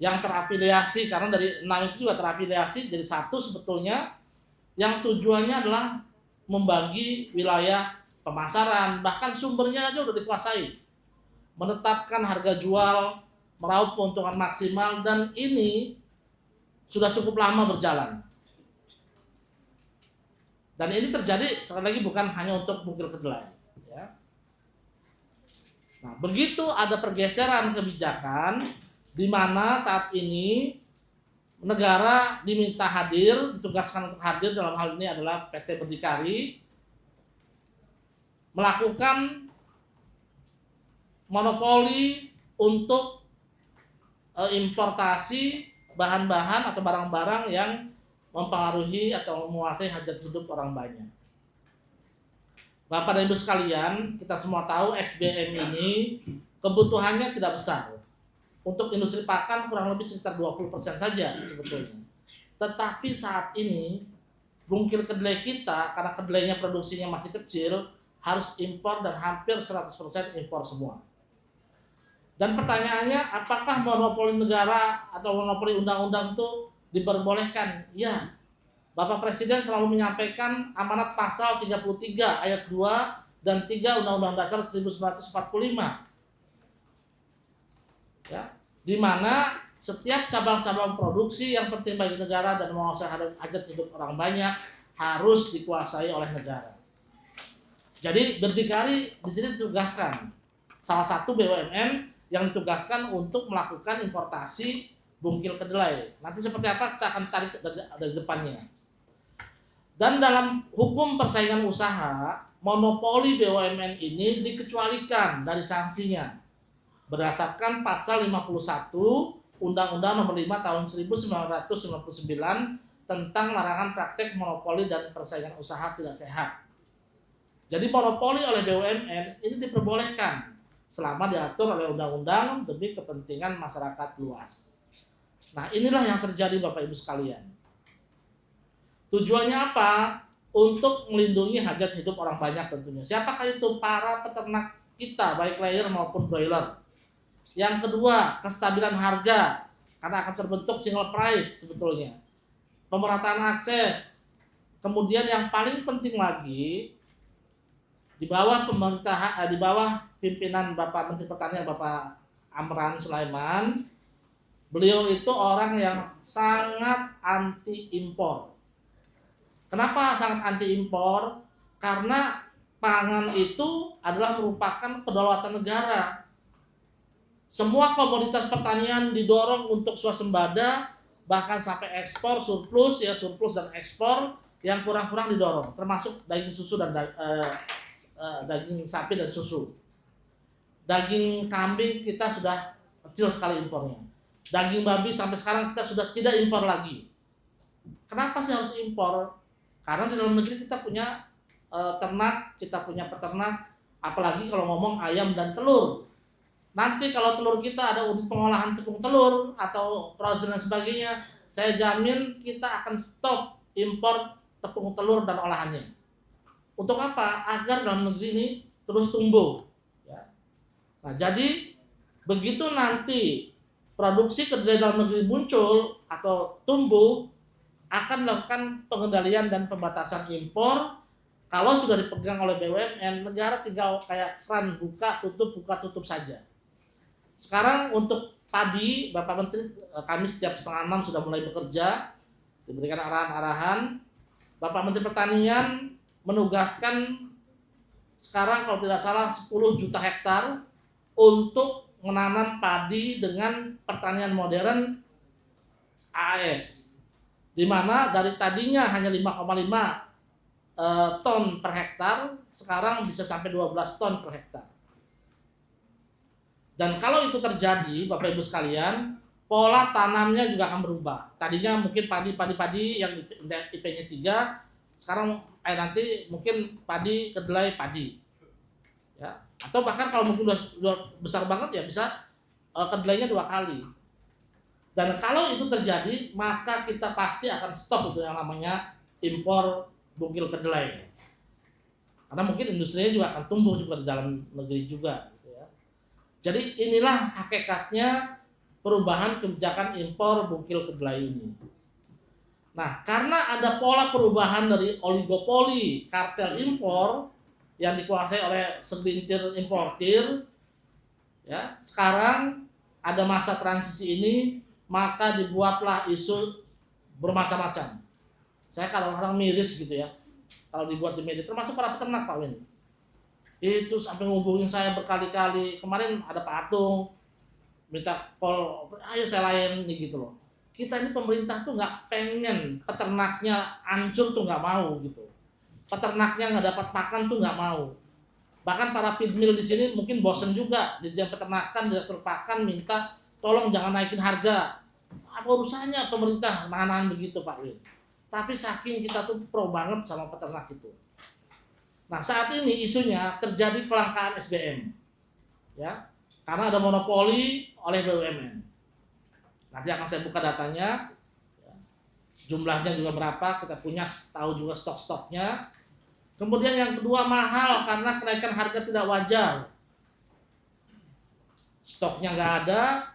yang terafiliasi, karena dari 6 itu juga terafiliasi jadi satu sebetulnya, yang tujuannya adalah membagi wilayah pemasaran, bahkan sumbernya aja udah dikuasai, menetapkan harga jual, meraup keuntungan maksimal, dan ini sudah cukup lama berjalan. Dan ini terjadi sekali lagi bukan hanya untuk bungkil kedelai. Ya. Nah, begitu ada pergeseran kebijakan di mana saat ini negara diminta hadir, ditugaskan untuk hadir, dalam hal ini adalah PT Berdikari, melakukan monopoli untuk importasi bahan-bahan atau barang-barang yang mempengaruhi atau menguasai hajat hidup orang banyak. Bapak dan Ibu sekalian, kita semua tahu SBM ini kebutuhannya tidak besar. Untuk industri pakan kurang lebih sekitar 20% saja sebetulnya. Tetapi saat ini bungkil kedelai kita, karena kedelainya produksinya masih kecil, harus impor dan hampir 100% impor semua. Dan pertanyaannya, apakah monopoli negara atau monopoli undang-undang itu diperbolehkan? Ya, Bapak Presiden selalu menyampaikan amanat pasal 33 ayat 2 dan 3 Undang-Undang Dasar 1945. Ya, di mana setiap cabang-cabang produksi yang penting bagi negara dan menguasai hajat hidup orang banyak harus dikuasai oleh negara. Jadi Berdikari di sini ditugaskan, salah satu BUMN yang ditugaskan untuk melakukan importasi bungkil kedelai. Nanti seperti apa kita akan tarik dari depannya. Dan dalam hukum persaingan usaha, monopoli BUMN ini dikecualikan dari sanksinya berdasarkan pasal 51 Undang-Undang Nomor 5 Tahun 1999 tentang larangan praktek monopoli dan persaingan usaha tidak sehat. Jadi monopoli oleh BUMN ini diperbolehkan selama diatur oleh undang-undang demi kepentingan masyarakat luas. Nah, inilah yang terjadi Bapak Ibu sekalian. Tujuannya apa? Untuk melindungi hajat hidup orang banyak tentunya. Siapakah itu? Para peternak kita, baik layer maupun broiler. Yang kedua, kestabilan harga, karena akan terbentuk single price sebetulnya. Pemerataan akses. Kemudian yang paling penting lagi, di bawah pemerintahan, di bawah pimpinan Bapak Menteri Pertanian Bapak Amran Sulaiman, beliau itu orang yang sangat anti impor. Kenapa sangat anti impor? Karena pangan itu adalah merupakan kedaulatan negara. Semua komoditas pertanian didorong untuk swasembada, bahkan sampai ekspor, surplus dan ekspor, yang kurang-kurang didorong, termasuk daging susu dan daging sapi dan susu. Daging kambing kita sudah kecil sekali impornya. Daging babi sampai sekarang kita sudah tidak impor lagi. Kenapa sih harus impor? Karena di dalam negeri kita punya ternak, kita punya peternak, apalagi kalau ngomong ayam dan telur. Nanti kalau telur kita ada unit pengolahan tepung telur atau frozen dan sebagainya, saya jamin kita akan stop impor tepung telur dan olahannya. Untuk apa? Agar dalam negeri ini terus tumbuh. Ya. Nah, jadi begitu nanti produksi kedelai dalam negeri muncul atau tumbuh, akan melakukan pengendalian dan pembatasan impor. Kalau sudah dipegang oleh BUMN, negara tinggal kayak keran buka tutup saja. Sekarang untuk padi, Bapak Menteri, kami setiap 5:30 sudah mulai bekerja, diberikan arahan-arahan. Bapak Menteri Pertanian menugaskan sekarang kalau tidak salah 10 juta hektar untuk menanam padi dengan pertanian modern AAS, di mana dari tadinya hanya 5,5 ton per hektar, sekarang bisa sampai 12 ton per hektar. Dan kalau itu terjadi, Bapak Ibu sekalian, pola tanamnya juga akan berubah. Tadinya mungkin padi yang IP-nya 3, sekarang nanti mungkin padi kedelai padi. Ya. Atau bahkan kalau mungkin udah besar banget ya bisa kedelainya 2 kali. Dan kalau itu terjadi, maka kita pasti akan stop itu yang namanya impor bungkil kedelai. Karena mungkin industrinya juga akan tumbuh juga di dalam negeri juga. Jadi inilah hakikatnya perubahan kebijakan impor bungkil kedelai ini. Nah, karena ada pola perubahan dari oligopoli kartel impor yang dikuasai oleh segelintir importir, ya, sekarang ada masa transisi ini, maka dibuatlah isu bermacam-macam. Saya kadang-kadang miris gitu ya, kalau dibuat di media, termasuk para peternak Pak Win. Itu sampai ngubungin saya berkali-kali. Kemarin ada Pak Atung minta call, ayo saya layani gitu loh. Kita ini pemerintah tuh nggak pengen peternaknya hancur tuh nggak mau gitu. Peternaknya nggak dapat pakan tuh nggak mau. Bahkan para feed mill di sini mungkin bosen juga di jam peternakan, direktur pakan minta tolong jangan naikin harga. Apa urusannya pemerintah nahan begitu Pak Win. Tapi saking kita tuh pro banget sama peternak itu. Nah, saat ini isunya terjadi kelangkaan SBM, ya, karena ada monopoli oleh BUMN. Nanti akan saya buka datanya, ya, jumlahnya juga berapa, kita punya tahu juga stok-stoknya. Kemudian yang kedua mahal karena kenaikan harga tidak wajar, stoknya nggak ada,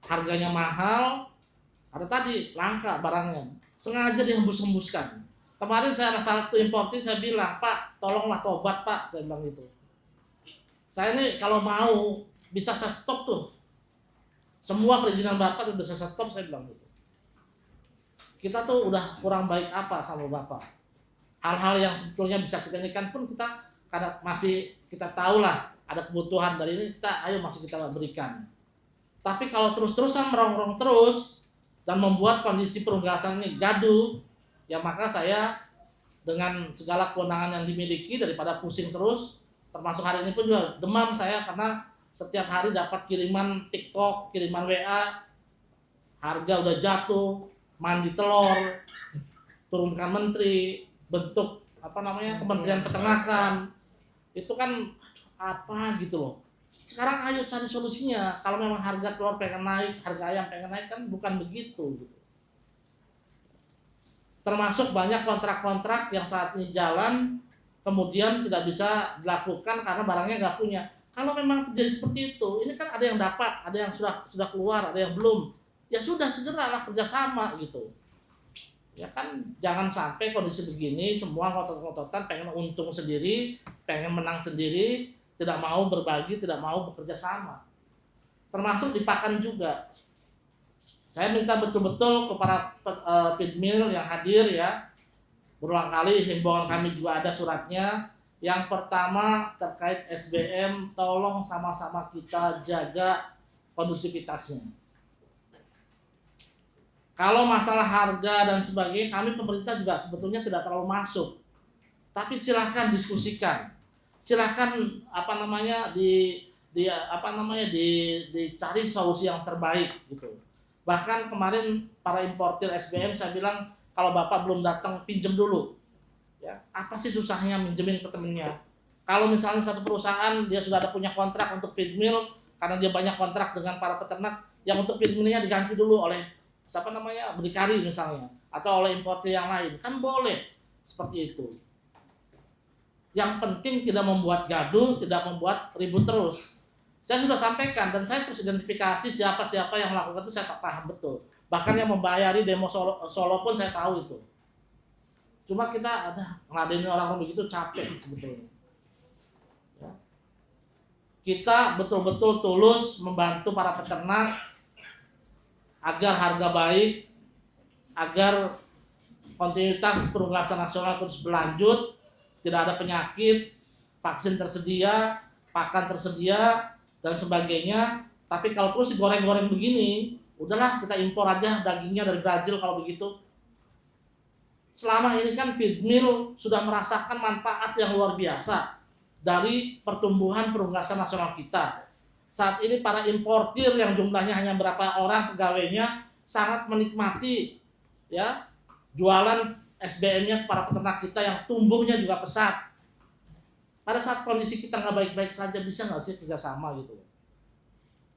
harganya mahal, ada tadi langka barangnya, sengaja dihembus-hembuskan. Kemarin saya ada satu importir, saya bilang, Pak, tolonglah tobat Pak, saya bilang gitu. Saya ini kalau mau bisa saya stop tuh. Semua perizinan Bapak tuh bisa saya stop, saya bilang gitu. Kita tuh udah kurang baik apa sama Bapak. Hal-hal yang sebetulnya bisa kita ini kan pun kita kadang masih kita tahu lah ada kebutuhan dari ini, kita ayo masih kita berikan. Tapi kalau terus-terusan merongrong terus dan membuat kondisi penugasan ini gaduh, ya maka saya dengan segala kewenangan yang dimiliki daripada pusing terus, termasuk hari ini pun juga demam saya karena setiap hari dapat kiriman TikTok, kiriman WA, harga udah jatuh, mandi telur, turunkan menteri, bentuk apa namanya Kementerian Peternakan, itu kan apa gitu loh. Sekarang ayo cari solusinya. Kalau memang harga telur pengen naik, harga ayam pengen naik kan bukan begitu gitu. Termasuk banyak kontrak-kontrak yang saat ini jalan kemudian tidak bisa dilakukan karena barangnya nggak punya. Kalau memang terjadi seperti itu, ini kan ada yang dapat, ada yang sudah keluar, ada yang belum. Ya sudah segeralah kerjasama gitu. Ya kan jangan sampai kondisi begini semua ngotot-ngototan pengen untung sendiri, pengen menang sendiri, tidak mau berbagi, tidak mau bekerja sama. Termasuk di pakan juga. Saya minta betul-betul kepada feed mill yang hadir ya, berulang kali himbauan kami juga ada suratnya. Yang pertama terkait SBM, tolong sama-sama kita jaga kondusivitasnya. Kalau masalah harga dan sebagainya, kami pemerintah juga sebetulnya tidak terlalu masuk. Tapi silahkan diskusikan, silahkan dicari solusi yang terbaik gitu. Bahkan kemarin para importir SBM saya bilang kalau Bapak belum datang pinjem dulu. Ya, apa sih susahnya minjemin ke temennya? Kalau misalnya satu perusahaan dia sudah ada punya kontrak untuk feed mill karena dia banyak kontrak dengan para peternak, yang untuk feed millnya diganti dulu oleh berdikari misalnya atau oleh importir yang lain, kan boleh seperti itu. Yang penting tidak membuat gaduh, tidak membuat ribut terus. Saya sudah sampaikan dan saya terus identifikasi siapa-siapa yang melakukan itu, saya tak paham betul. Bahkan yang membayari demo Solo pun saya tahu itu. Cuma kita ngeladenin orang begitu capek sebetulnya. Ya. Kita betul-betul tulus membantu para peternak agar harga baik, agar kontinuitas penugasan nasional terus berlanjut, tidak ada penyakit, vaksin tersedia, pakan tersedia, dan sebagainya. Tapi kalau terus digoreng-goreng begini, udahlah kita impor aja dagingnya dari Brazil kalau begitu. Selama ini kan feed mill sudah merasakan manfaat yang luar biasa dari pertumbuhan penugasan nasional kita. Saat ini para importir yang jumlahnya hanya berapa orang pegawainya sangat menikmati ya jualan SBM-nya para peternak kita yang tumbuhnya juga pesat. Pada saat kondisi kita nggak baik-baik saja, bisa nggak sih kerjasama gitu?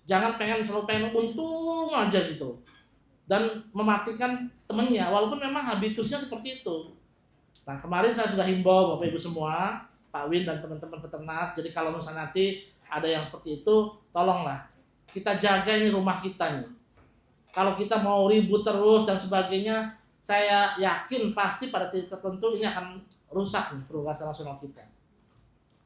Jangan selalu pengen untung aja gitu dan mematikan temennya, walaupun memang habitusnya seperti itu. Nah kemarin saya sudah himbau Bapak Ibu semua, Pak Win dan teman-teman peternak, jadi kalau misalnya nanti ada yang seperti itu, tolonglah kita jaga ini rumah kita nih. Kalau kita mau ribut terus dan sebagainya, saya yakin pasti pada titik tertentu ini akan rusak nih perusahaan nasional kita.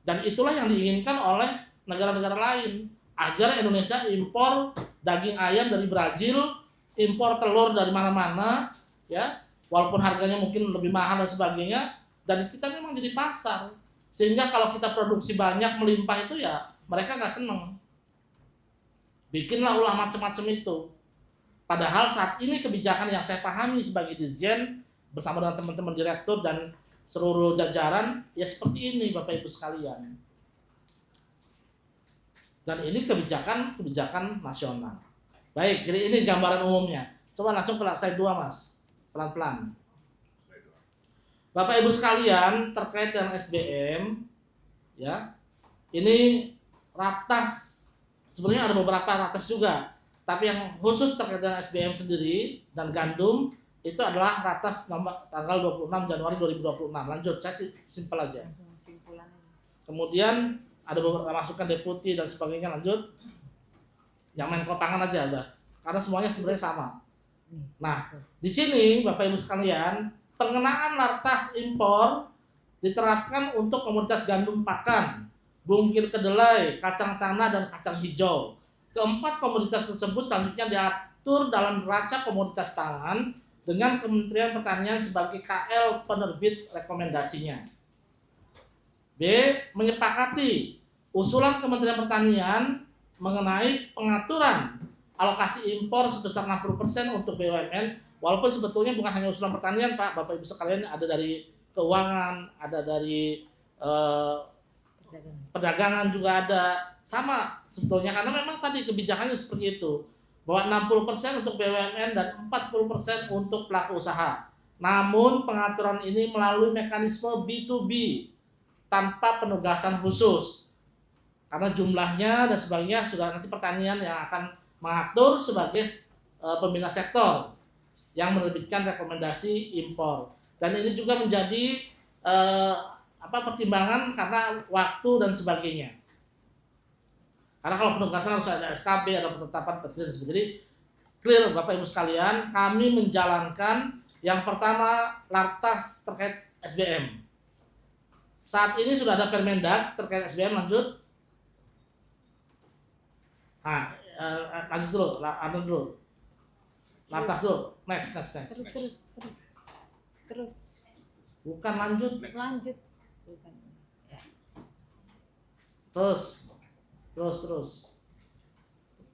Dan itulah yang diinginkan oleh negara-negara lain, agar Indonesia impor daging ayam dari Brazil, impor telur dari mana-mana, ya, walaupun harganya mungkin lebih mahal dan sebagainya, dan kita memang jadi pasar. Sehingga kalau kita produksi banyak melimpah itu ya mereka nggak seneng. Bikinlah ulah macam-macam itu. Padahal saat ini kebijakan yang saya pahami sebagai dirjen bersama dengan teman-teman direktur dan seluruh jajaran ya seperti ini Bapak Ibu sekalian. Dan ini kebijakan nasional. Baik, jadi ini gambaran umumnya. Coba langsung ke slide 2 Mas, pelan-pelan. Bapak Ibu sekalian, terkait dengan SBM, ya, ini ratas, sebenarnya ada beberapa ratas juga, tapi yang khusus terkait dengan SBM sendiri dan gandum itu adalah ratas nomor tanggal 26 Januari 2026. Lanjut, saya simpel aja. Kemudian ada beberapa masukan deputi dan sebagainya, lanjut. Yang Menko Pangan aja udah, karena semuanya sebenarnya sama. Nah, di sini Bapak Ibu sekalian, pengenaan lartas impor diterapkan untuk komoditas gandum pakan, bungkil kedelai, kacang tanah, dan kacang hijau. Keempat komoditas tersebut selanjutnya diatur dalam neraca komoditas pangan dengan Kementerian Pertanian sebagai KL penerbit rekomendasinya. B. Menyepakati usulan Kementerian Pertanian mengenai pengaturan alokasi impor sebesar 60% untuk BUMN, walaupun sebetulnya bukan hanya usulan pertanian Pak, Bapak Ibu sekalian, ada dari keuangan, ada dari perdagangan juga ada, sama sebetulnya, karena memang tadi kebijakannya seperti itu, bahwa 60% untuk BUMN dan 40% untuk pelaku usaha. Namun pengaturan ini melalui mekanisme B2B tanpa penugasan khusus. Karena jumlahnya dan sebagainya sudah nanti pertanian yang akan mengatur sebagai pembina sektor yang menerbitkan rekomendasi impor. Dan ini juga menjadi pertimbangan karena waktu dan sebagainya. Karena kalau penugasan harus ada SKB, ada penetapan presiden. Jadi clear Bapak Ibu sekalian, kami menjalankan yang pertama lartas terkait SBM. Saat ini sudah ada Permendag terkait SBM, lanjut. Nah, lanjut dulu, lartas dulu, next. Terus. Bukan lanjut. Bukan. Ya. Terus.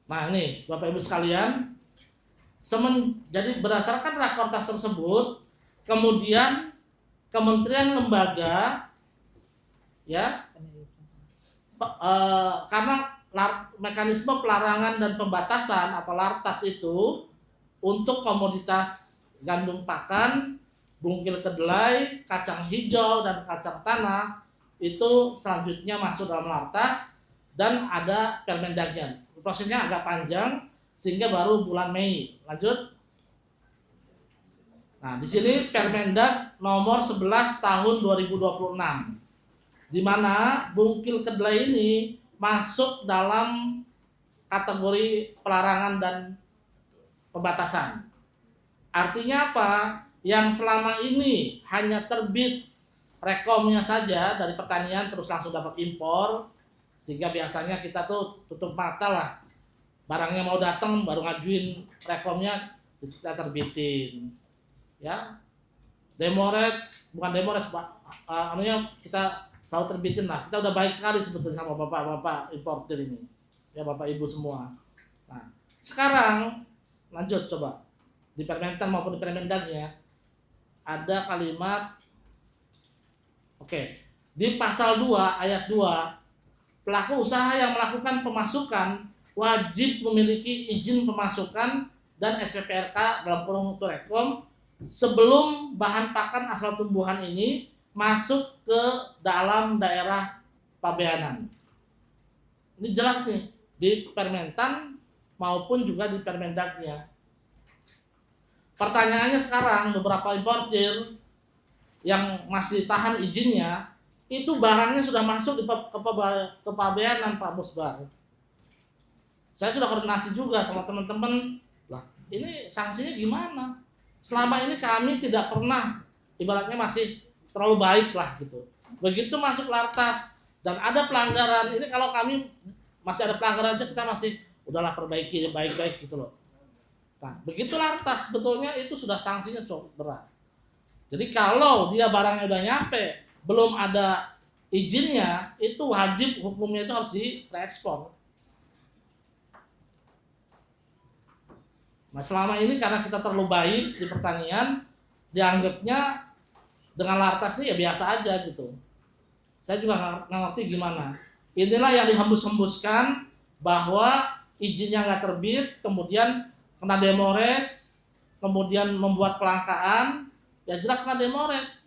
Nah ini Bapak Ibu sekalian, jadi berdasarkan rakortas tersebut, kemudian kementerian lembaga, ya, karena mekanisme pelarangan dan pembatasan atau lartas itu untuk komoditas gandum pakan, bungkil kedelai, kacang hijau, dan kacang tanah itu selanjutnya masuk dalam lartas dan ada Permendagnya. Prosesnya agak panjang sehingga baru bulan Mei. Lanjut. Nah, di sini Permendag nomor 11 tahun 2026. Di mana bungkil kedelai ini masuk dalam kategori pelarangan dan pembatasan. Artinya apa? Yang selama ini hanya terbit rekomnya saja dari pertanian terus langsung dapat impor, sehingga biasanya kita tuh tutup mata lah, barangnya mau datang baru ngajuin rekomnya kita terbitin, ya. Bukan demoret, kita selalu terbitin lah. Kita udah baik sekali sebetulnya sama bapak-bapak importer ini, ya, bapak ibu semua. Nah, sekarang lanjut coba di Permentan maupun di Permendagnya ada kalimat, oke, di pasal 2 ayat 2, pelaku usaha yang melakukan pemasukan wajib memiliki izin pemasukan dan SPPRK dalam kurung rekom sebelum bahan pakan asal tumbuhan ini masuk ke dalam daerah pabeanan. Ini jelas nih di Permentan maupun juga di Permendagnya. Pertanyaannya sekarang, beberapa importir yang masih tahan izinnya, itu barangnya sudah masuk ke pabeanan Pak Musbar. Saya sudah koordinasi juga sama teman-teman. Lah, ini sanksinya gimana? Selama ini kami tidak pernah, ibaratnya masih terlalu baik lah gitu. Begitu masuk Lartas dan ada pelanggaran, ini kalau kami masih ada pelanggaran aja kita masih udahlah perbaiki baik-baik gitu loh. Nah, begitu Lartas sebetulnya itu sudah sanksinya cukup berat. Jadi kalau dia barangnya udah nyampe, belum ada izinnya, itu wajib hukumnya itu harus direspon. Nah, selama ini karena kita terlalu baik di pertanian, dianggapnya dengan Lartas ini ya biasa aja gitu. Saya juga nggak ngerti gimana. Inilah yang dihembus-hembuskan bahwa izinnya nggak terbit, kemudian kena demorage, kemudian membuat kelangkaan, ya jelas kena demorage.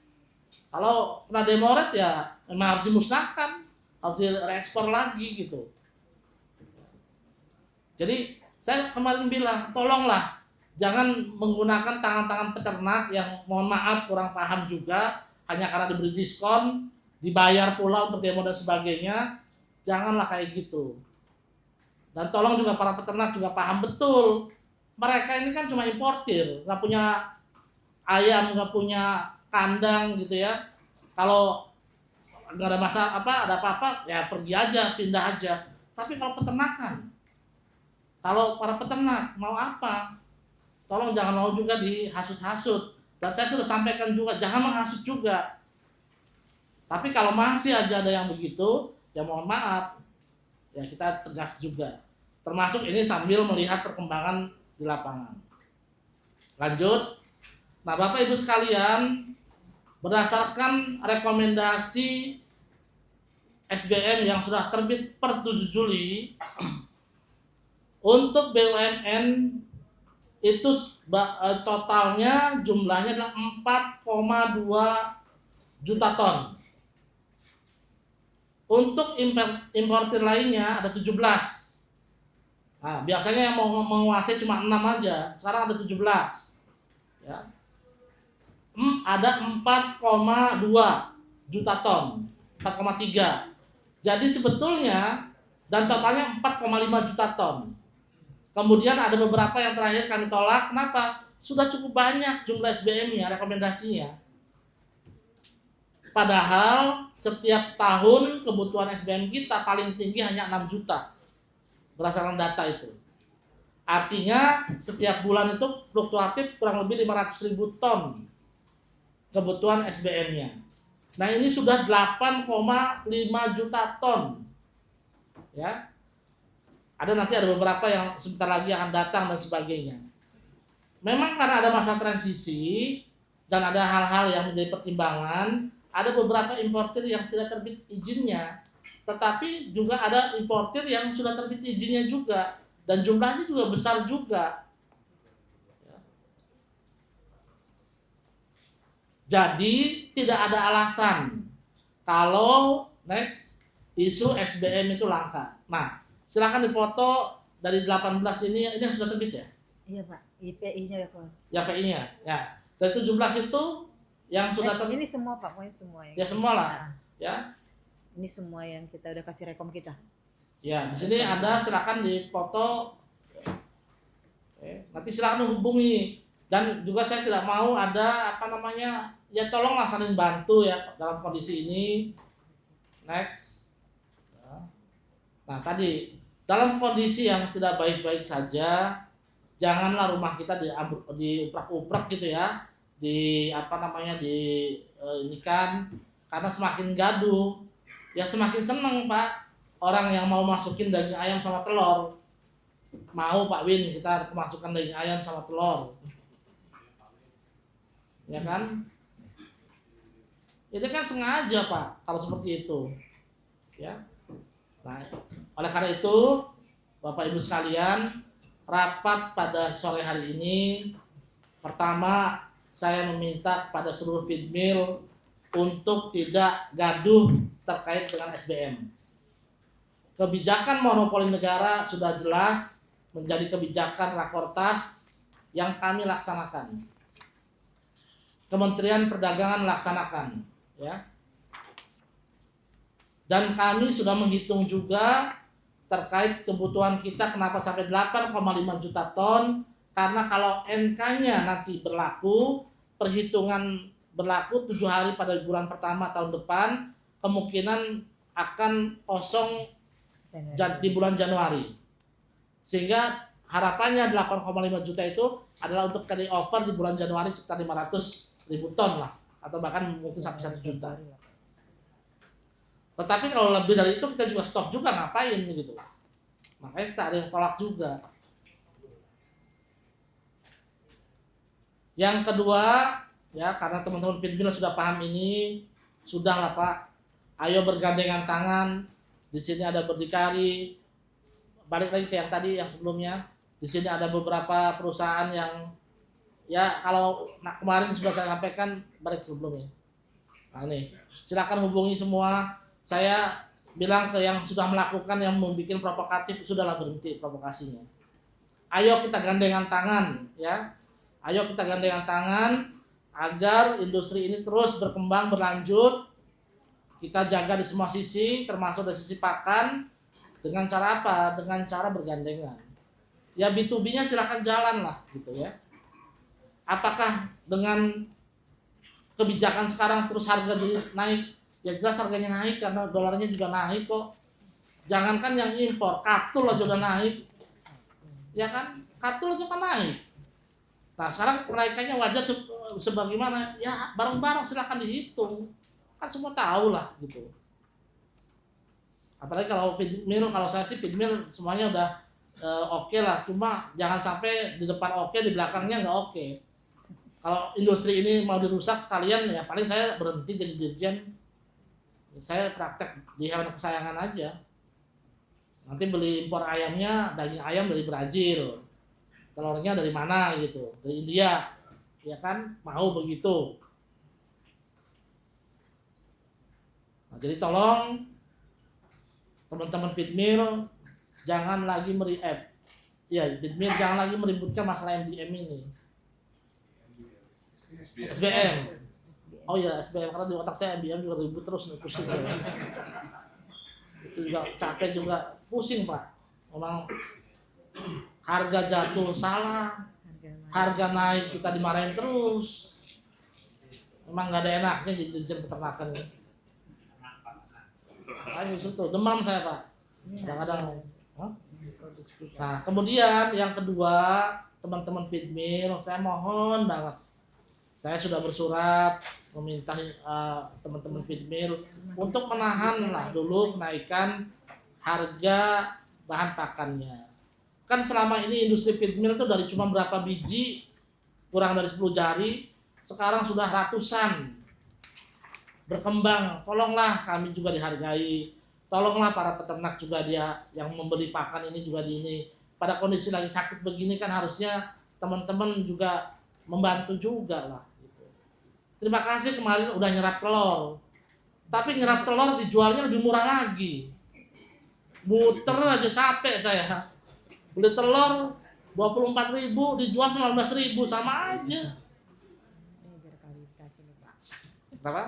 Kalau kena demorage ya memang harus dimusnahkan, harus direekspor lagi gitu. Jadi saya kemarin bilang, tolonglah jangan menggunakan tangan-tangan peternak yang mohon maaf kurang paham juga, hanya karena diberi diskon, dibayar pula untuk demo dan sebagainya. Janganlah kayak gitu. Dan tolong juga para peternak juga paham betul. Mereka ini kan cuma importir, nggak punya ayam, nggak punya kandang gitu ya. Kalau nggak ada masalah ada apa-apa ya pergi aja, pindah aja. Tapi kalau peternakan, kalau para peternak mau apa? Tolong jangan mau juga dihasut-hasut. Dan saya sudah sampaikan juga, jangan menghasut juga. Tapi kalau masih aja ada yang begitu, ya mohon maaf. Ya kita tegas juga. Termasuk ini sambil melihat perkembangan di lapangan. Lanjut. Nah, Bapak Ibu sekalian, berdasarkan rekomendasi SBM yang sudah terbit per 7 Juli, untuk BUMN itu totalnya jumlahnya adalah 4,2 juta ton. Untuk importir lainnya ada 17. Nah, biasanya yang mau menguasai cuma 6 aja, sekarang ada 17. Ya. Ada 4,2 juta ton, 4,3. Jadi sebetulnya dan totalnya 4,5 juta ton. Kemudian ada beberapa yang terakhir kami tolak. Kenapa? Sudah cukup banyak jumlah SBM-nya, rekomendasinya. Padahal setiap tahun kebutuhan SBM kita paling tinggi hanya 6 juta. Berdasarkan data itu. Artinya setiap bulan itu fluktuatif kurang lebih 500.000 ton kebutuhan SBM-nya. Nah, ini sudah 8,5 juta ton. Ya. Ada nanti ada beberapa yang sebentar lagi akan datang dan sebagainya. Memang karena ada masa transisi dan ada hal-hal yang menjadi pertimbangan, ada beberapa importir yang tidak terbit izinnya. Tetapi juga ada importir yang sudah terbit izinnya juga dan jumlahnya juga besar juga. Jadi tidak ada alasan kalau next isu SBM itu langka. Nah, silakan dipoto dari 18 ini sudah terbit ya? Iya Pak, IPI-nya ya Pak. Ya PI-nya, ya. Dari 17 itu yang sudah terbit. Ini semua Pak, pokoknya semua yang. Ya semua lah, Nah, ya. ini semua yang kita udah kasih rekom kita. Ya, di sini ada silakan dipoto. Nanti silakan hubungi. Dan juga saya tidak mau ada ya tolonglah saling bantu ya dalam kondisi ini. Next. Nah, tadi dalam kondisi yang tidak baik-baik saja, janganlah rumah kita diuprak-uprak gitu ya, ini kan karena semakin gaduh ya semakin seneng Pak orang yang mau masukin daging ayam sama telur. Mau Pak Win kita kemasukan daging ayam sama telur, ya kan? Ini kan sengaja Pak kalau seperti itu, ya. Nah, oleh karena itu Bapak Ibu sekalian, rapat pada sore hari ini, pertama saya meminta kepada seluruh feedmill untuk tidak gaduh terkait dengan SBM. Kebijakan monopoli negara sudah jelas menjadi kebijakan Rakortas yang kami laksanakan. Kementerian Perdagangan melaksanakan, ya. Dan kami sudah menghitung juga terkait kebutuhan kita kenapa sampai 8,5 juta ton, Karena kalau NK-nya nanti berlaku, perhitungan berlaku 7 hari pada bulan pertama tahun depan, kemungkinan akan kosong di bulan Januari. Sehingga harapannya 8,5 juta itu adalah untuk carry over di bulan Januari sekitar 500.000 ton lah, atau bahkan mungkin sampai 1 juta. Tetapi kalau lebih dari itu kita juga stok juga, ngapain gitu. Makanya kita ada yang tolak juga. Yang kedua, ya karena teman-teman Pitmil sudah paham ini, sudahlah Pak, ayo bergandengan tangan. Di sini ada berdikari. Balik lagi ke yang tadi, yang sebelumnya. Di sini ada beberapa perusahaan yang, ya kalau kemarin sudah saya sampaikan, balik sebelumnya. Nah ini, silakan hubungi semua. Saya bilang ke yang sudah melakukan, yang membuat provokatif, sudahlah berhenti provokasinya. Ayo kita gandengan tangan, ya. Ayo kita gandengan tangan agar industri ini terus berkembang, berlanjut. Kita jaga di semua sisi, termasuk dari sisi pakan. Dengan cara apa? Dengan cara bergandengan. Ya B2B-nya silakan jalan lah, gitu ya. Apakah dengan kebijakan sekarang terus harga jadi naik? Ya jelas harganya naik karena dolarnya juga naik kok. Jangankan yang impor, katul aja udah naik. Ya kan? Katul aja kan naik. Nah sekarang kenaikannya wajar sebagaimana? Ya bareng-bareng silakan dihitung. Kan semua tahu lah gitu. Apalagi kalau Pitmil, kalau saya sih Pitmil semuanya udah oke lah. Cuma jangan sampai di depan oke, di belakangnya nggak oke. Kalau industri ini mau dirusak sekalian, ya paling saya berhenti jadi dirjen. Saya praktek di hewan kesayangan aja. Nanti beli impor ayamnya, daging ayam dari Brazil. Telurnya dari mana gitu, dari India, ya kan, mau begitu. Nah, jadi tolong teman-teman Pitmil jangan lagi Pitmil jangan lagi meributkan masalah MBM ini. SBM. Oh ya SBM, karena di otak saya MBM juga ribut terus nih, pusing. Itu juga capek juga, pusing Pak. Memang harga jatuh salah, harga naik kita dimarahin terus. Memang nggak ada enaknya jadi dirjen peternakan ini. Ayo situ, demam saya Pak. Kadang-kadang. Nah kemudian yang kedua, teman-teman Pitmil, saya mohon banget. Saya sudah bersurat meminta teman-teman Pitmil untuk menahan lah dulu kenaikan harga bahan pakannya. Kan selama ini industri Pitmil itu dari cuma berapa biji, kurang dari 10 jari, sekarang sudah ratusan berkembang. Tolonglah kami juga dihargai, tolonglah para peternak juga dia yang membeli pakan ini juga pada kondisi lagi sakit begini kan harusnya teman-teman juga membantu juga lah. Gitu. Terima kasih kemarin udah nyerap telur, tapi nyerap telur dijualnya lebih murah lagi. Muter aja capek saya. Beli telur 24.000 dijual 19.000 sama aja. Ini biar klarifikasi nih Pak. Berapa?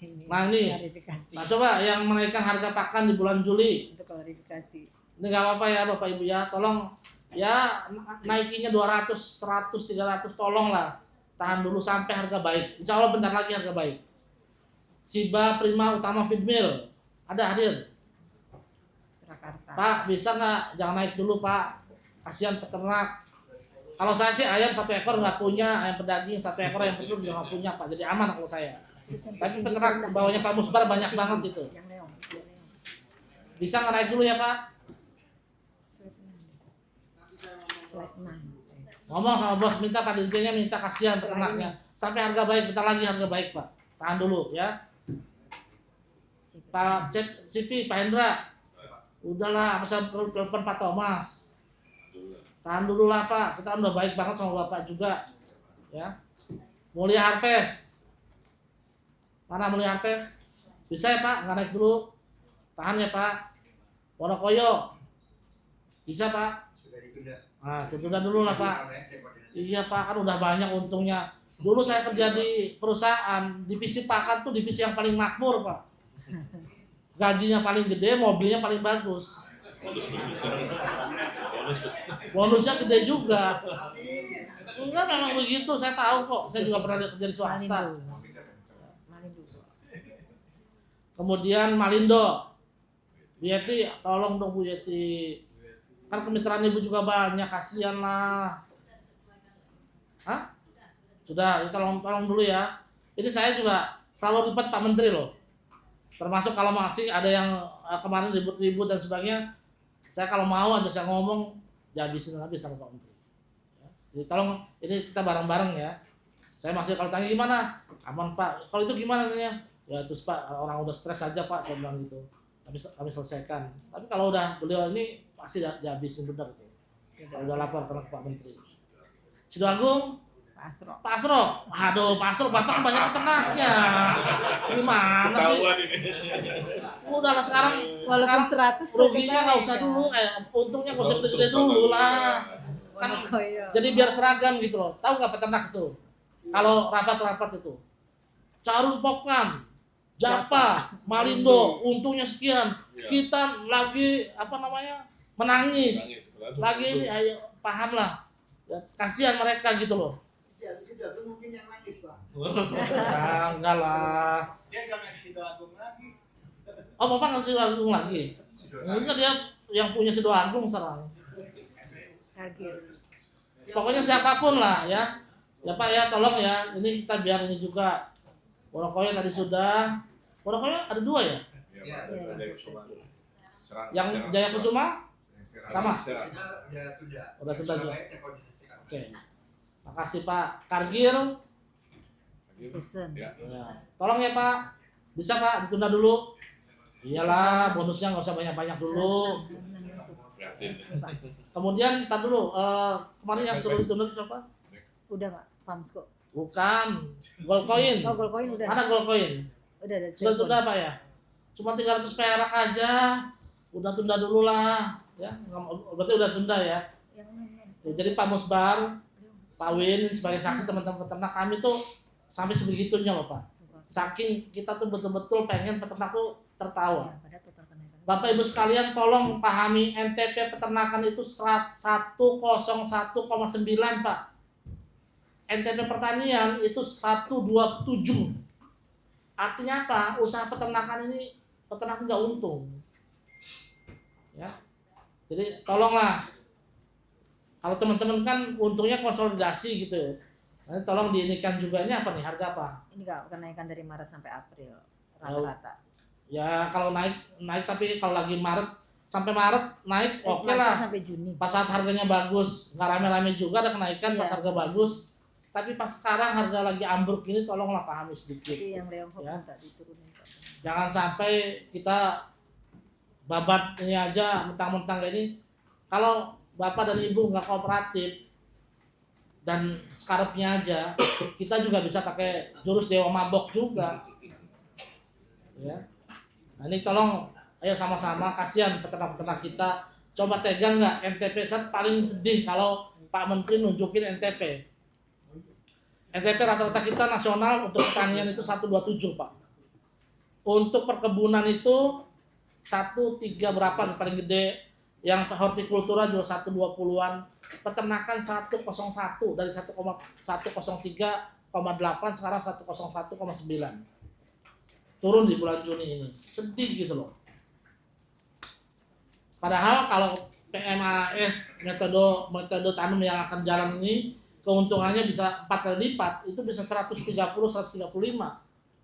Ini Nah ini, klarifikasi. nah coba yang menaikkan harga pakan di bulan Juli. Untuk klarifikasi. Ini nggak apa-apa ya Bapak Ibu ya, tolong ya naikinnya 200, 100, 300, tolong lah. Tahan dulu sampai harga baik. Insya Allah bentar lagi harga baik. Siba Prima Utama Pitmil ada hadir. Surakarta. Pak bisa nggak? Jangan naik dulu Pak. Kasihan peternak. Kalau saya sih ayam 1 ekor nggak punya, ayam pedaging 1 ekor yang telur juga nggak punya Pak. Jadi aman kalau saya. Tapi peternak di bawahnya Pak Musbar banyak banget gitu. Yang leong. Bisa nggak naik dulu ya Pak? Slide 6. Ngomong sama bos, minta Pak Dirjennya, minta kasihan peternaknya. Sampai harga baik, bentar lagi harga baik Pak. Tahan dulu ya. Pak CP, Pak Hendra. Udahlah, masa perlu telepon Pak Thomas. Tahan dulu lah Pak, kita udah baik banget sama Bapak juga. Ya. Mulia Harpes. Mana Mulia Harpes? Bisa ya Pak, nggak naik dulu. Tahan ya Pak. Wonokoyo. Bisa Pak. Nah, tunda dulu lah Pak. Iya Pak, kan udah banyak untungnya. Dulu saya kerja di perusahaan, divisi pakan tuh divisi yang paling makmur Pak. Gajinya paling gede, mobilnya paling bagus. Bonus besar. Bonus besar. Bonusnya gede juga. Enggak, memang begitu, saya tahu kok. Saya juga pernah kerja di swasta. Malindo. Kemudian Malindo. Bu Yeti, tolong dong Bu Yeti. Kan kemitraan ibu juga banyak, kasihan lah. Hah? Sudah, ya tolong dulu ya. Ini saya juga selalu ribet Pak Menteri loh. Termasuk kalau masih ada yang kemarin ribut-ribut dan sebagainya, saya kalau mau aja saya ngomong, dihabisin habis sama Pak Menteri. Ya. Jadi tolong, ini kita bareng-bareng ya. Saya masih kalau tanya gimana, aman Pak. Kalau itu gimana nih? Ya terus Pak, orang udah stres aja Pak, saya bilang gitu. Kami selesaikan. Tapi kalau udah beliau ini pasti dihabisin benar tuh. Kalau udah lapor ke Pak Menteri. Sidoagung, Pak Asro. Pak Asro, aduh Pak Asro, Bapak kan banyak peternaknya. Gimana sih? Ketahuan ini. Udah lah sekarang, Walaupun 100 ruginya nggak usah dulu, untungnya nggak usah gede-gede dulu lah. Kan jadi biar seragam gitu loh. Tahu nggak peternak itu? Kalau rapat-rapat itu, Carul Pokam, Japa, Malindo, untungnya sekian. Kita lagi menangis. Lagi ini, ayo paham lah. Ya, kasihan mereka gitu loh. Sidoarjo mungkin yang nangis Pak. Nah, enggak lah. Dia nggak nangis Sidoarjo lagi. Oh, Bapak nggak Sidoagung lagi? Enggak, dia yang punya Sidoagung serang. Kaget. Pokoknya siapapun lah ya. Ya Pak ya, tolong ya. Ini kita biar ini juga. Wonokoyo tadi sudah. Wonokoyo ada 2 ya? Iya, dari Kusuma. Yang Jaya Kusuma? Sama? Udah tunda juga. Oke. Makasih Pak. Kargil. Jason. Ya. Ya. Tolong ya Pak. Bisa Pak ditunda dulu. Iyalah, bonusnya nggak usah banyak-banyak dulu. Prihatin. Pak. Kemudian ntar dulu. Kemarin yang suruh ditunda itu siapa? Udah Pak, Pamsko. Bukan. Gold coin. Oh, Gold Coin udah. Mana gold coin? Udah ada. Sudah telepon. tunda Pak ya? Cuma 300 perak aja. Udah tunda dulu lah. Ya, berarti udah tunda ya. Yang mana? Tuh, jadi Pak Musbar, Pak Win sebagai saksi teman-teman peternak kami tuh sampai sebegitunya loh Pak. Saking kita tuh betul-betul pengen peternak tuh tertawa. Bapak Ibu sekalian tolong pahami NTP peternakan itu 101,9 Pak. NTP pertanian itu 127. Artinya apa? Usaha peternakan ini peternak nggak untung. Ya. Jadi tolonglah. Kalau teman-teman kan untungnya konsolidasi gitu. Nanti tolong diinikan juga ini apa nih, harga apa? Ini Kak, kenaikan dari Maret sampai April rata-rata. Ya kalau naik tapi kalau lagi Maret sampai Maret naik oke lah. Sampai Juni. Pas saat harganya bagus, nggak rame-rame juga ada kenaikan pas Iya. harga bagus. Tapi pas sekarang harga lagi ambruk ini tolonglah pahami sedikit. Itu yang Leonhop Ya. minta diturunin Pak. Jangan sampai kita babat ini aja mentang-mentang kayak ini. Kalau Bapak dan Ibu nggak kooperatif dan sekarapnya aja, kita juga bisa pakai jurus dewa mabok juga. Ya. Nah, ini tolong, ayo sama-sama, kasihan peternak-peternak kita. Coba tegang nggak NTP? Saya paling sedih kalau Pak Menteri nunjukin NTP. NTP rata-rata kita nasional untuk pertanian itu 127 Pak. Untuk perkebunan itu 1,3 berapa paling gede. Yang hortikultura juga 120-an. Peternakan 101 dari 1,103,8 sekarang 101,9. Turun di bulan Juni ini. Sedih gitu loh. Padahal kalau PMAS metode tanam yang akan jalan ini keuntungannya bisa 4 kali lipat, itu bisa 130-135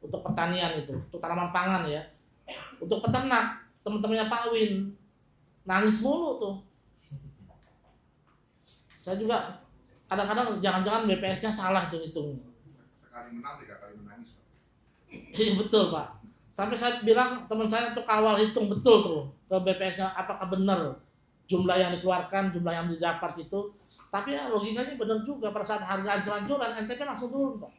untuk pertanian itu, untuk tanaman pangan ya. Untuk peternak, teman-temannya Pak Win nangis mulu tuh. Saya juga kadang-kadang jangan-jangan BPS-nya salah tuh hitung. Sekali menang 3 kali menangis Pak. Iya betul Pak. Sampai saya bilang teman saya tuh kawal hitung betul tuh ke BPS-nya apakah benar jumlah yang dikeluarkan, jumlah yang didapat itu. Tapi ya logikanya benar juga pada saat harga ancur-ancuran NTP langsung turun Pak.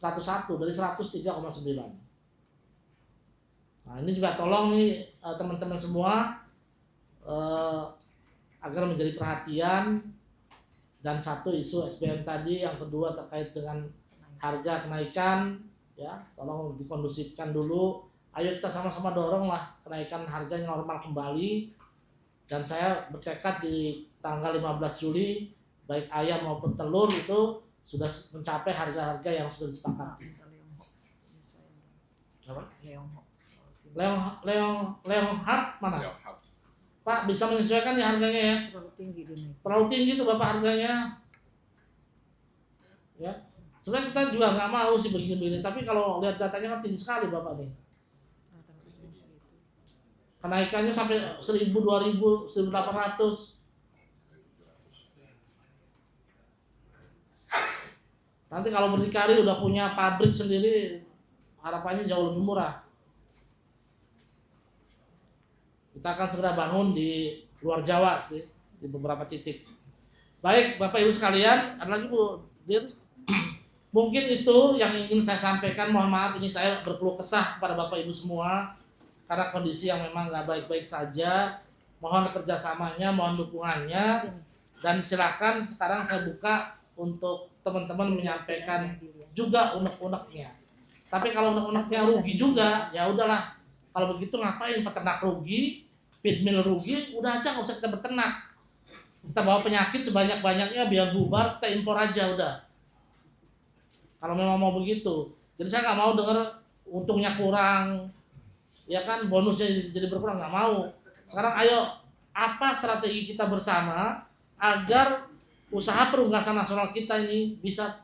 101 dari 103,9. Nah ini juga tolong nih teman-teman semua agar menjadi perhatian. Dan satu isu SBM tadi, yang kedua terkait dengan harga kenaikan, ya tolong dikondusifkan dulu ayo kita sama-sama dorong lah kenaikan harganya normal kembali. Dan saya bertekad di tanggal 15 Juli baik ayam maupun telur itu sudah mencapai harga-harga yang sudah disepakati. Leong Hap mana? Ya, hap. Pak bisa menyesuaikan ya harganya ya? Terlalu tinggi dunia. Terlalu tinggi tuh Bapak harganya. Ya. Sebenarnya kita juga nggak mau sih begini-begini, tapi kalau lihat datanya kan tinggi sekali Bapak nih. Kenaikannya sampai 1.000, 2.000, 1.800. Nanti kalau berdikari udah punya pabrik sendiri, harapannya jauh lebih murah. Kita akan segera bangun di luar Jawa sih, di beberapa titik. Baik, Bapak Ibu sekalian, ada lagi Bu Dir? Mungkin itu yang ingin saya sampaikan. Mohon maaf ini saya berkeluh kesah kepada Bapak Ibu semua karena kondisi yang memang nggak baik-baik saja. Mohon kerjasamanya, mohon dukungannya, dan silakan sekarang saya buka untuk teman-teman menyampaikan juga unek-uneknya. Tapi kalau unek-uneknya rugi juga, ya udahlah. Kalau begitu ngapain peternak rugi, feed mill rugi, udah aja nggak usah kita berternak. Kita bawa penyakit sebanyak-banyaknya biar bubar, kita impor aja udah. Kalau memang mau begitu. Jadi saya nggak mau dengar untungnya kurang, ya kan bonusnya jadi berkurang, nggak mau. Sekarang ayo apa strategi kita bersama agar usaha perunggasan nasional kita ini bisa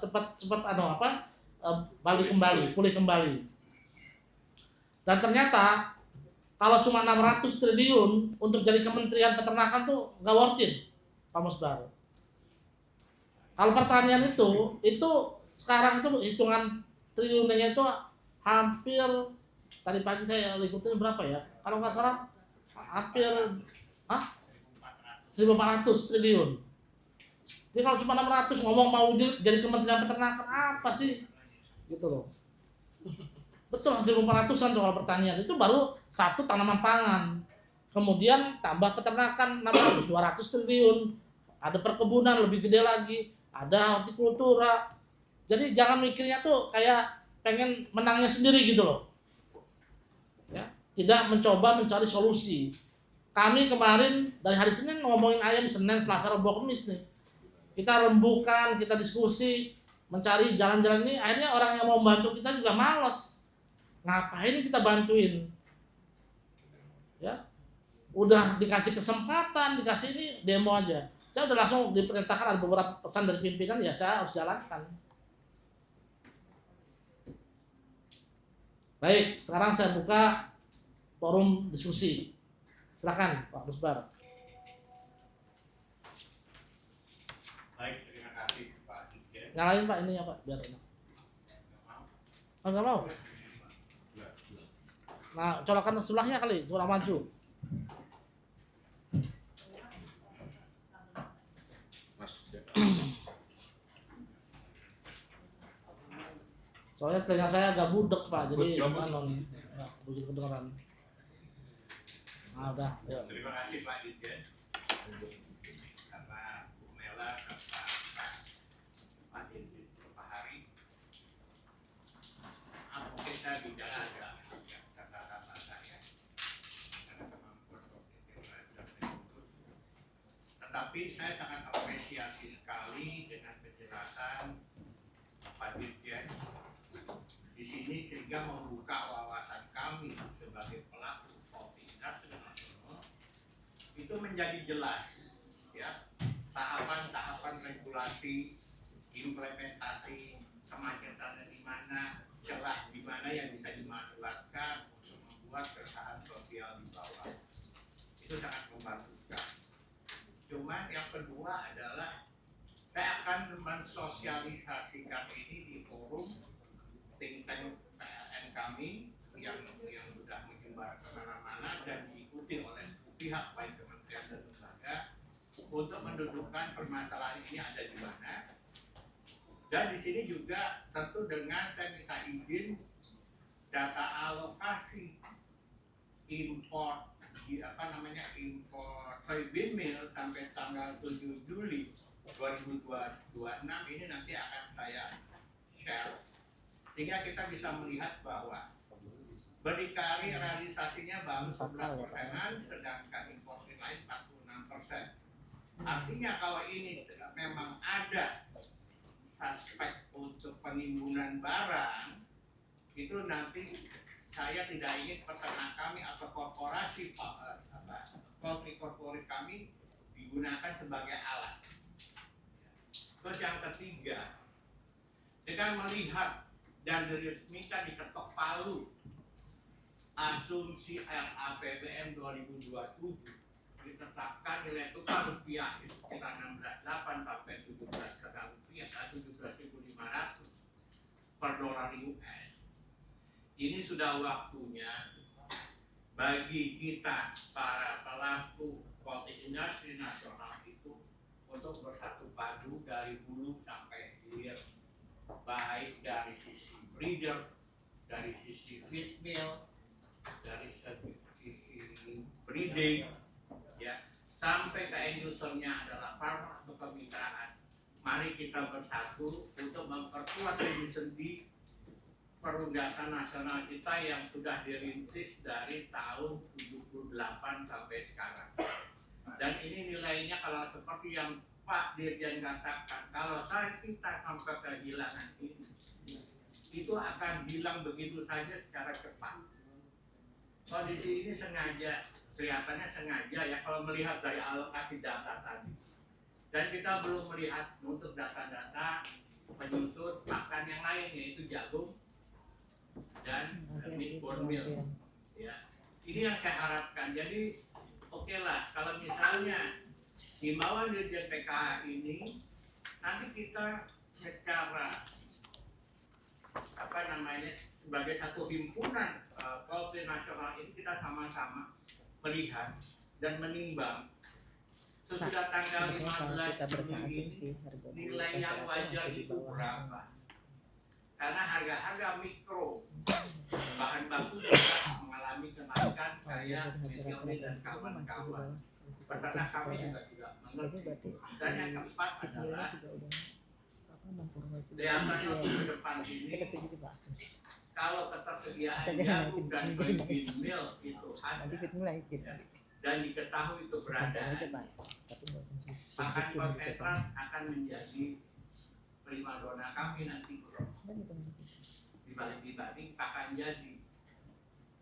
cepat balik kembali, pulih kembali. Dan ternyata kalau cuma 600 triliun untuk jadi Kementerian Peternakan tuh nggak worth it, Pak Musbar. Kalau pertanian itu sekarang itu hitungan triliunnya itu hampir, tadi pagi saya ikutin berapa ya? Kalau nggak salah hampir 1.400 triliun. Jadi kalau cuma 600 ngomong mau jadi Kementerian Peternakan apa sih? Gitu loh. Betul 1.400-an tuh kalau pertanian. Itu baru satu tanaman pangan. Kemudian tambah peternakan 600, 200 triliun. Ada perkebunan lebih gede lagi. Ada hortikultura. Jadi jangan mikirnya tuh kayak pengen menangnya sendiri gitu loh. Ya, tidak mencoba mencari solusi. Kami kemarin dari hari Senin ngomongin ayam, Senin, Selasa, Rabu, Kamis nih. Kita rembukan, kita diskusi, mencari jalan-jalan ini. Akhirnya orang yang mau bantu kita juga malas. Ngapain kita bantuin? Ya, udah dikasih kesempatan, dikasih ini demo aja. Saya udah langsung diperintahkan, ada beberapa pesan dari pimpinan, ya saya harus jalankan. Baik, sekarang saya buka forum diskusi. Silakan Pak Musbar. Baik, terima kasih Pak Dirjen. Nyalain Pak ini ya Pak, biar enak. Oh, nggak mau? Nah, colokan sebelahnya kali, kurang maju. Mas, ya. Soalnya telinga saya agak budek Pak, jadi Gabut. nih, nggak begitu kedengeran. Nah, udah, yuk. Terima kasih Pak Dirjen. Karena Bu Mela serta Pak Dirjen Pak Hari. Mungkin saya bicara agak kata-kata saya. Karena kemampuan Pak Dirjen sudah menyebut. Tetapi saya sangat apresiasi sekali dengan penjelasan Pak Dirjen di sini sehingga membuka wawasan kami sebagai pelaku komunitas nasional itu menjadi jelas ya, tahapan-tahapan regulasi, implementasi, kemacetannya di mana, celah di mana yang bisa dimanfaatkan untuk membuat keresahan sosial di bawah. Itu sangat membantu sekali. Cuma yang kedua adalah saya akan mensosialisasikan ini di forum think tank PLN kami yang sudah menyebar kemana-mana dan diikuti oleh pihak baik kementerian dan lembaga untuk mendudukkan permasalahan ini ada di mana. Dan di sini juga tentu dengan saya minta izin data alokasi import import soybean meal sampai tanggal 7 Juli 2026 ini nanti akan saya share sehingga kita bisa melihat bahwa berdikari realisasinya baru 11%, sedangkan importir lain 46%. Artinya kalau ini memang ada suspek untuk penimbunan barang, itu nanti saya tidak ingin peternak kami atau korporasi poultry kami digunakan sebagai alat. Terus yang ketiga, dengan melihat dan diresmikan diketok palu asumsi RAPBN 2027 ditetapkan nilai tukar rupiah itu sekitar 16.8 sampai 17 rupiah, 17.500 per dolar US. Ini sudah waktunya bagi kita para pelaku poultry industri nasional itu untuk bersatu padu dari hulu sampai hilir, baik dari sisi breeder, dari sisi feed mill, dari sisi breeding, ya, sampai ke end usernya adalah farmer atau kemitraan. Mari kita bersatu untuk memperkuat sendi perundasan nasional kita yang sudah dirintis dari tahun 78 sampai sekarang. Dan ini nilainya kalau seperti yang Pak Dirjen katakan, kalau kita sampai kehilangan ini, itu akan hilang begitu saja secara cepat. Kondisi ini sengaja, kelihatannya sengaja ya kalau melihat dari alokasi data tadi. Dan kita belum melihat untuk data-data penyusut pakan yang lain, yaitu jagung dan corn meal. Ya, ini yang saya harapkan. Jadi oke lah, kalau misalnya himbauan Dirjen PKH ini nanti kita secara sebagai satu himpunan poultry nasional ini kita sama-sama melihat dan menimbang sesudah tanggal 15 Juni nilai yang wajar itu berapa. Karena harga-harga mikro bahan baku juga mengalami kenaikan kayak metionin dan kawan-kawan. Peternak kami juga mengerti. Dan yang keempat adalah di antara ke depan ini, kalau ketersediaan jagung dan breeding mill itu ada dan diketahui itu berada, pakan konsentrat akan menjadi primadona kami nanti, bro. Dibanding pakan jadi,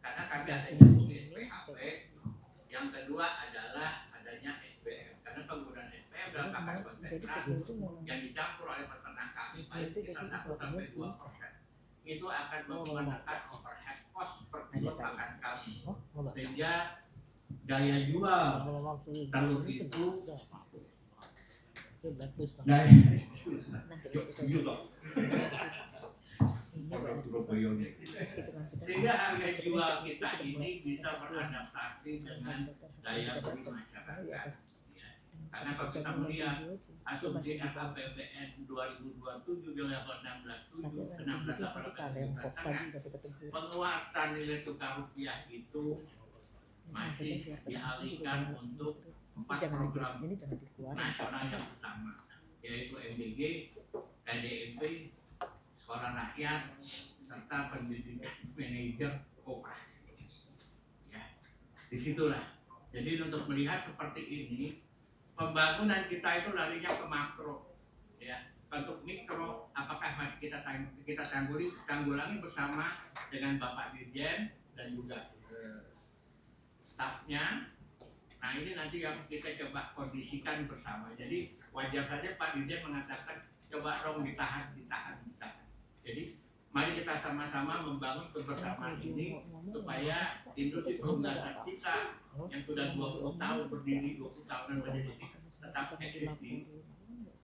karena kami adanya SPHP. Yang kedua adalah adanya SBM, karena penggunaan SBM dalam pakan konsentrat yang dicampur oleh peternak kami baik sekitar 1-2%, itu akan menekan overhead cost per kilo pakan kami, sehingga daya jual telur itu sehingga harga jual kita ini bisa beradaptasi dengan daya beli masyarakat. Karena kalau kita melihat asumsi RAPBN 2027 di level 16.7, penguatan nilai tukar rupiah itu masih dialihkan untuk 4 program nasional yang utama, yaitu MBG, LDMP, Sekolah Rakyat, serta pendidikan manajer koperasi. Ya, disitulah. Jadi untuk melihat seperti ini, pembangunan kita itu larinya ke makro. Ya, untuk mikro, apakah masih kita tanggulangi bersama dengan Bapak Dirjen dan juga stafnya. Nah ini nanti yang kita coba kondisikan bersama. Jadi wajar saja Pak Dirjen mengatakan coba dong ditahan. Jadi mari kita sama-sama membangun kebersamaan ini supaya industri perundasan kita yang sudah 20 tahun berdiri, 20 tahunan berdiri tetap eksis di